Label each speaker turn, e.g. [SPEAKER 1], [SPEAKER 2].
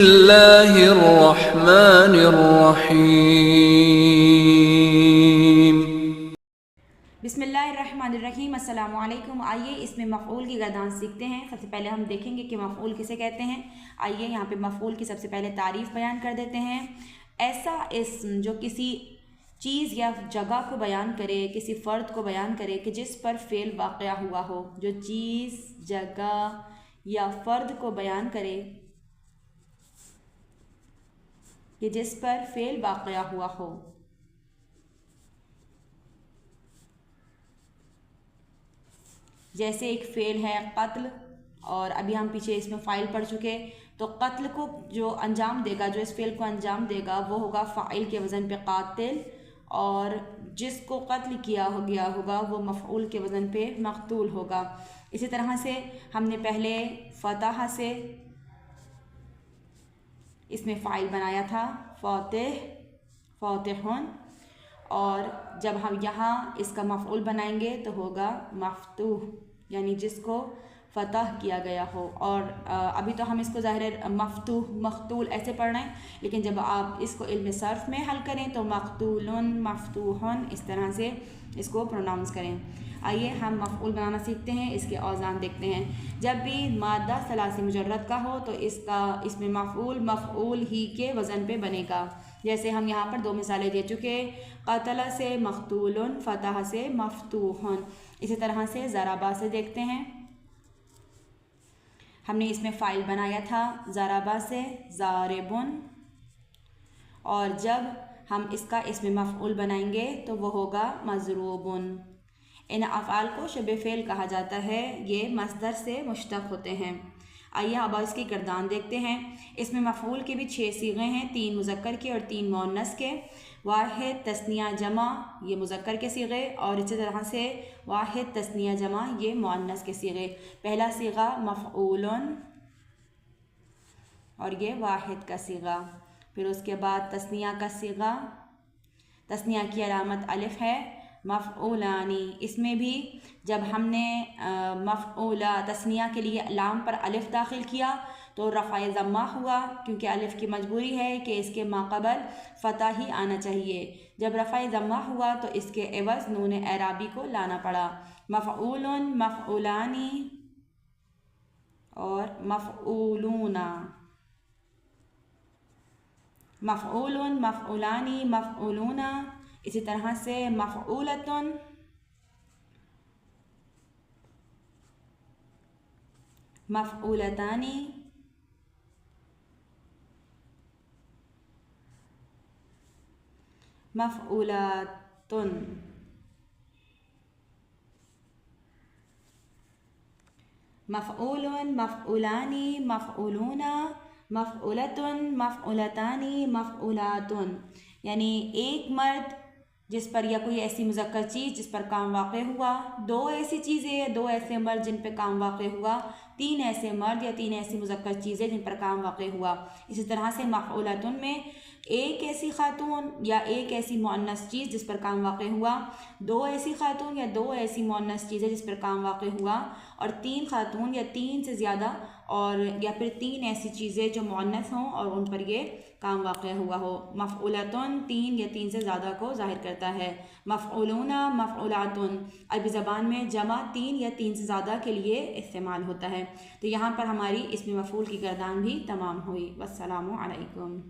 [SPEAKER 1] बिस्मिल्लाहिर्रहमानिर्रहीम।
[SPEAKER 2] बिस्मिल्लाहिर्रहमानिर्रहीम। अस्सलामु अलैकुम। आइए इसमें मफ़ऊल की गर्दान सीखते हैं। सबसे पहले हम देखेंगे कि मफ़ऊल किसे कहते हैं। आइए यहाँ पे मफ़ऊल की सबसे पहले तारीफ़ बयान कर देते हैं। ऐसा इस्म जो किसी चीज़ या जगह को बयान करे, किसी फ़र्द को बयान करे कि जिस पर फ़ेल वाक़या हुआ हो। जो चीज़, जगह या फ़र्द को बयान करे कि जिस पर फ़ेल वाक़या हुआ हो। जैसे एक फ़ेल है कत्ल, और अभी हम पीछे इसमें फ़ाइल पढ़ चुके। तो कत्ल को जो अंजाम देगा, जो इस फ़ेल को अंजाम देगा, वो होगा फ़ाइल के वज़न पे कातिल, और जिसको कत्ल किया हो गया होगा वो मफ़ऊल के वज़न पे मक़तूल होगा। इसी तरह से हमने पहले फ़तह से इसमें फ़ाइल बनाया था, फ़ातिह, फ़ातिहुन, और जब हम यहाँ इसका मफ़ऊल बनाएंगे तो होगा मफ़तूह, यानी जिसको फ़तह किया गया हो। और अभी तो हम इसको ज़ाहिर मफ़तूह, मक़तूल ऐसे पढ़ रहे हैं, लेकिन जब आप इसको इल्म सर्फ़ में हल करें तो मक़तूलुन, मफ़तूहुन, इस तरह से इसको प्रोनाउंस करें। आइए हम मफ़ऊल बनाना सीखते हैं। इसके औज़ान देखते हैं। जब भी मादा सलासी मुजर्रद का हो तो इसमें मफ़ऊल मफ़ऊल ही के वज़न पे बनेगा। जैसे हम यहाँ पर दो मिसालें दे चुके, क़तल से मक़तूलुन, फ़तह से मफ़तूहुन। इसी तरह से ज़राबा से देखते हैं। हमने इसमें फ़ाइल बनाया था ज़राबा से ज़ारिबुन, और जब हम इसका इसमें मफ़ऊल बनाएंगे तो वो होगा मज़रूबुन। इन अफ़आल को शबे फ़ेल कहा जाता है। ये मस्दर से मुश्तक़ होते हैं। आइए अब इसकी गर्दान देखते हैं। इसमें मफ़ऊल के भी 6 सीग़े हैं, 3 मुज़क्कर के और 3 मुअन्नस के। वाहिद, तस्निया, जमा, ये मुज़क्कर के सीग़े, और इसी तरह से वाहिद, तस्निया, जमा, ये मुअन्नस के सीग़े। पहला सीग़ा मफ़ऊलुन, और ये वाहिद का सीग़ा। फिर उसके बाद तस्निया का सीग़ा, तस्निया की अलामत अलिफ़ है। मफ़ऊलानी, इसमें भी जब हमने मफ़ऊला तस्निया के लिए लाम पर अलिफ़ दाखिल किया तो रफ़ाए ज़म्मा हुआ, क्योंकि अलिफ़ की मजबूरी है कि इसके माक़बल फ़तह ही आना चाहिए। जब रफ़ाए ज़म्मा हुआ तो इसके एवज़ नून एराबी को लाना पड़ा। मफ़ऊलुन, मफ़ऊलानी और मफ़ऊलूना। मफ़ऊलुन, मफ़ऊलानी, मफ़ऊलूना। इसी तरह से मफ़ऊलतुन, मफ़ऊलतानी, मफ़ऊलातुन। मफ़ऊलुन, मफ़ऊलानी, मफ़ऊलूना, मफ़ऊलतुन, मफ़ऊलतानी, मफ़ऊलातुन। यानी एक मर्द जिस पर, या कोई ऐसी मुज़क्कर चीज़ जिस पर काम वाक़े हुआ, दो ऐसी चीज़ें, दो ऐसे मर्द जिन पर काम वाक़े हुआ, तीन ऐसे मर्द या तीन ऐसी मुज़क्कर चीज़ें जिन पर काम वाक़े हुआ। इसी तरह से मफ़ऊलतुन में एक ऐसी ख़ातून या एक ऐसी मुअन्नस चीज़ जिस पर काम वाक़े हुआ, दो ऐसी ख़ातून या दो ऐसी मुअन्नस चीज़ें जिस पर काम वाक़े हुआ, और तीन ख़ातून या तीन से ज़्यादा, और या फिर तीन ऐसी चीज़ें जो मुअन्नस हों और उन पर ये काम वाक़या हुआ हो। मफ़ऊलतुन तीन या तीन से ज़्यादा को ज़ाहिर करता है। मफ़ऊलूना, मफ़ऊलातुन अरबी ज़बान में जमा तीन या तीन से ज़्यादा के लिए इस्तेमाल होता है। तो यहाँ पर हमारी इसमें मफ़ऊल की गर्दान भी तमाम हुई। वस्सलामु अलैकुम।